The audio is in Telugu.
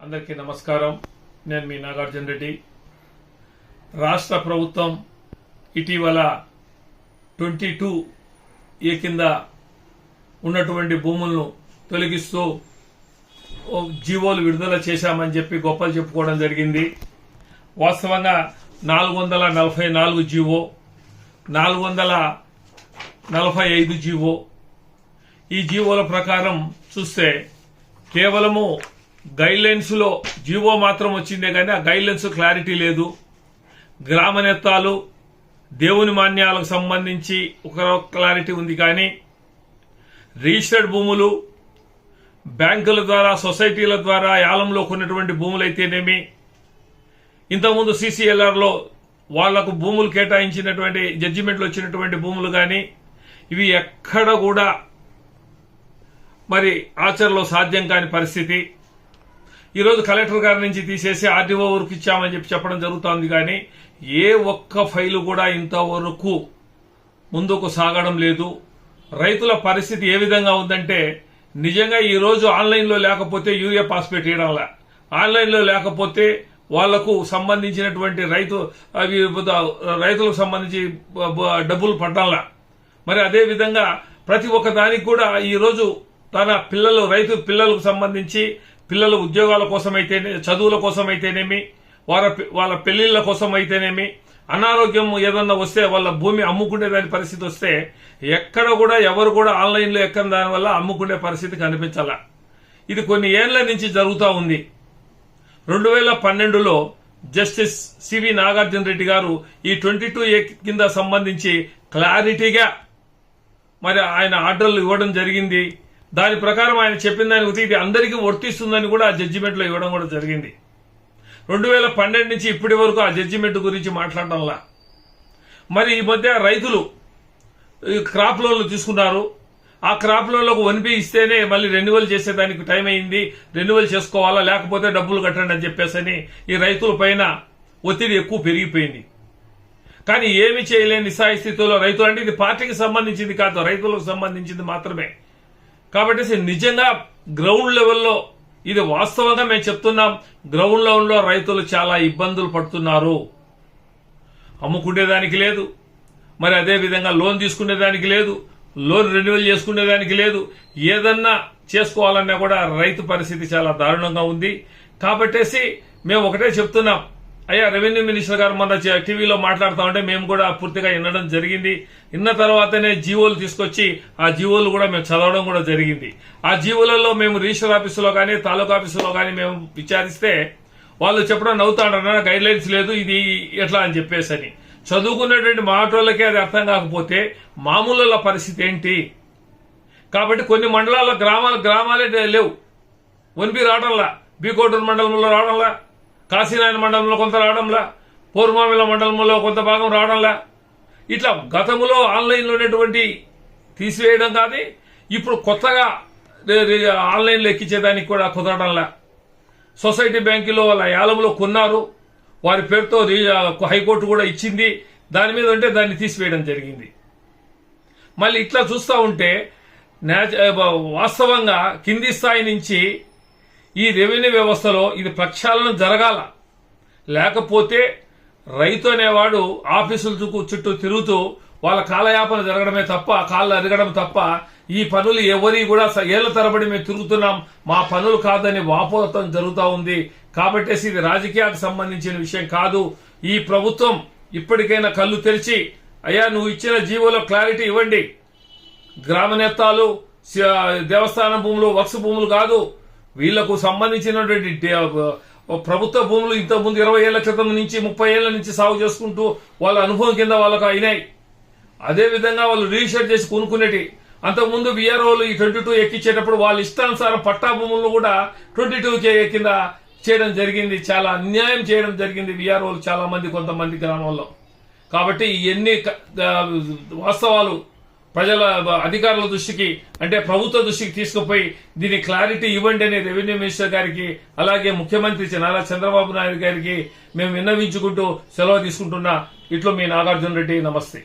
అందరికీ నమస్కారం. నేను మీ నాగార్జున రెడ్డి. రాష్ట్ర ప్రభుత్వం ఇటీవల 22A కింద ఉన్నటువంటి భూములను తొలగిస్తూ జీవోలు విడుదల చేశామని చెప్పి గొప్పలు చెప్పుకోవడం జరిగింది. వాస్తవంగా 444 జీవో, 445 జీవో. ఈ జీవోల ప్రకారం చూస్తే కేవలము గైడ్లైన్స్ లో జీవో మాత్రం వచ్చిందే కానీ ఆ గైడ్లైన్స్ క్లారిటీ లేదు. గ్రామ నేతాలు, దేవుని మాన్యాలకు సంబంధించి ఒక క్లారిటీ ఉంది కానీ రిజిస్టర్డ్ భూములు, బ్యాంకుల ద్వారా, సొసైటీల ద్వారా యాలంలో కొన్నటువంటి భూములైతేనేమి, ఇంతకుముందు CCLR లో వాళ్లకు భూములు కేటాయించినటువంటి జడ్జిమెంట్లు వచ్చినటువంటి భూములు కానీ ఇవి ఎక్కడ కూడా మరి ఆచరణలో సాధ్యం కాని పరిస్థితి. ఈరోజు కలెక్టర్ గారి నుంచి తీసేసి RDO వరకు ఇచ్చామని చెప్పడం జరుగుతోంది కానీ ఏ ఒక్క ఫైలు కూడా ఇంతవరకు ముందుకు సాగడం లేదు. రైతుల పరిస్థితి ఏ విధంగా ఉందంటే నిజంగా ఈ రోజు ఆన్లైన్లో లేకపోతే యూరియా ఫాస్ఫేట్ ఇవ్వడంలా, ఆన్లైన్లో లేకపోతే వాళ్లకు సంబంధించినటువంటి రైతులకు సంబంధించి డబ్బులు పడ్డంలా. మరి అదే విధంగా ప్రతి ఒక్క దానికి కూడా ఈ రోజు తన రైతు పిల్లలకు సంబంధించి పిల్లల ఉద్యోగాల కోసం అయితేనే, చదువుల కోసం అయితేనేమి, వాళ్ళ పెళ్లిళ్ల కోసం అయితేనేమి, అనారోగ్యం ఏదన్నా వస్తే వాళ్ళ భూమి అమ్ముకునే దాని పరిస్థితి వస్తే ఎక్కడ కూడా ఎవరు కూడా ఆన్లైన్లో ఎక్కని దానివల్ల అమ్ముకునే పరిస్థితి కనిపించాల. ఇది కొన్ని ఏళ్ల నుంచి జరుగుతూ ఉంది. 2012లో జస్టిస్ సివి నాగార్జున రెడ్డి గారు ఈ 22A కింద సంబంధించి క్లారిటీగా మరి ఆయన ఆర్డర్లు ఇవ్వడం జరిగింది. దాని ప్రకారం ఆయన చెప్పిన దానికి ఇది అందరికీ వర్తిస్తుందని కూడా ఆ జడ్జిమెంట్ లో ఇవ్వడం కూడా జరిగింది. 2012 నుంచి ఇప్పటి వరకు ఆ జడ్జిమెంట్ గురించి మాట్లాడడంలా. మరి ఈ మధ్య రైతులు క్రాప్ లోన్లు తీసుకున్నారు. ఆ క్రాప్ లోన్లకు 1B ఇస్తేనే మళ్ళీ రెన్యువల్ చేసేదానికి టైం అయింది, రెన్యువల్ చేసుకోవాలా, లేకపోతే డబ్బులు కట్టండి అని చెప్పేసి ఈ రైతుల పైన ఒత్తిడి ఎక్కువ పెరిగిపోయింది. కానీ ఏమి చేయలేని నిస్సాయ స్థితిలో రైతులు, అంటే ఇది పార్టీకి సంబంధించింది కాదు, రైతులకు సంబంధించింది మాత్రమే. కాబట్టి నిజంగా గ్రౌండ్ లెవెల్లో ఇది వాస్తవంగా మేము చెప్తున్నాం. గ్రౌండ్ లెవెల్లో రైతులు చాలా ఇబ్బందులు పడుతున్నారు. అమ్ముకునేదానికి లేదు, మరి అదే విధంగా లోన్ తీసుకునేదానికి లేదు, లోన్ రెన్యువల్ చేసుకునేదానికి లేదు. ఏదన్నా చేసుకోవాలన్నా కూడా రైతు పరిస్థితి చాలా దారుణంగా ఉంది. కాబట్టేసి మేము ఒకటే చెప్తున్నాం, అయ్యా రెవెన్యూ మినిస్టర్ గారు మొన్న టీవీలో మాట్లాడుతూ ఉంటే మేము కూడా పూర్తిగా వినడం జరిగింది. విన్న తర్వాతనే జీవోలు తీసుకొచ్చి ఆ జీవోలు కూడా మేము చదవడం కూడా జరిగింది. ఆ జీవోలలో మేము రిజిస్టర్ ఆఫీసులో కానీ తాలూకా ఆఫీసులో కానీ మేము విచారిస్తే వాళ్ళు చెప్పడం నవ్వుతాడన్నా గైడ్ లైన్స్ లేదు, ఇది ఎట్లా అని చెప్పేసి అని. చదువుకున్నటువంటి మాటోళ్ళకే అది అర్థం కాకపోతే మామూలుల పరిస్థితి ఏంటి? కాబట్టి కొన్ని మండలాల్లో గ్రామాలే లేవు, 1B రావడంలా, బీకోటూరు మండలంలో రావడంలా, కాశీనాయన మండలంలో కొంత రావడంలా, పూర్వమామిల మండలంలో కొంత భాగం రావడంలా. ఇట్లా గతంలో ఆన్లైన్లో ఉన్నటువంటి తీసివేయడం కాదు, ఇప్పుడు కొత్తగా ఆన్లైన్లో ఎక్కించేదానికి కూడా కుదరడంలా. సొసైటీ బ్యాంకులో వాళ్ళ యాలంలో కొన్నారు, వారి పేరుతో హైకోర్టు కూడా ఇచ్చింది, దాని మీద ఉంటే దాన్ని తీసివేయడం జరిగింది. మళ్ళీ ఇట్లా చూస్తూ ఉంటే వాస్తవంగా కింది స్థాయి నుంచి ఈ రెవెన్యూ వ్యవస్థలో ఇది ప్రక్షాళన జరగాల. లేకపోతే రైతు అనేవాడు ఆఫీసుల చుట్టూ తిరుగుతూ వాళ్ళ కాలయాపన జరగడమే తప్ప, కాళ్ళు అరగడం తప్ప ఈ పనులు ఎవరి కూడా ఏళ్ల తరబడి మేము తిరుగుతున్నాం, మా పనులు కాదని వాపోతం జరుగుతూ ఉంది. కాబట్టి ఇది రాజకీయాలకు సంబంధించిన విషయం కాదు. ఈ ప్రభుత్వం ఇప్పటికైనా కళ్ళు తెరిచి, అయ్యా నువ్వు ఇచ్చిన జీవోలో క్లారిటీ ఇవ్వండి. గ్రామ నేతాలు, దేవస్థానం భూములు, వక్స్ భూములు కాదు, వీళ్లకు సంబంధించినటువంటి ప్రభుత్వ భూములు ఇంతకుముందు 20 ఏళ్ల క్రితం నుంచి 30 ఏళ్ల నుంచి సాగు చేసుకుంటూ వాళ్ళ అనుభవం కింద వాళ్ళకు అయినాయి. అదేవిధంగా వాళ్ళు రిజిస్టర్ చేసి కొనుక్కునేటి. అంతకుముందు VROలు ఈ 22 ఎక్కించేటప్పుడు వాళ్ళ ఇష్టానుసారం పట్టా భూములను కూడా 22K కింద చేయడం జరిగింది. చాలా అన్యాయం చేయడం జరిగింది VROలు చాలా మంది, కొంతమంది గ్రామాల్లో. కాబట్టి ఇవన్నీ వాస్తవాలు ప్రజల అధికారుల దృష్టికి, అంటే ప్రభుత్వ దృష్టికి తీసుకుపోయి దీని క్లారిటీ ఇవ్వండి అని రెవెన్యూ మినిస్టర్ గారికి, అలాగే ముఖ్యమంత్రి నారా చంద్రబాబు నాయుడు గారికి మేము విన్నవించుకుంటూ సెలవు తీసుకుంటున్నా. ఇట్లు మీ నాగార్జున రెడ్డి. నమస్తే.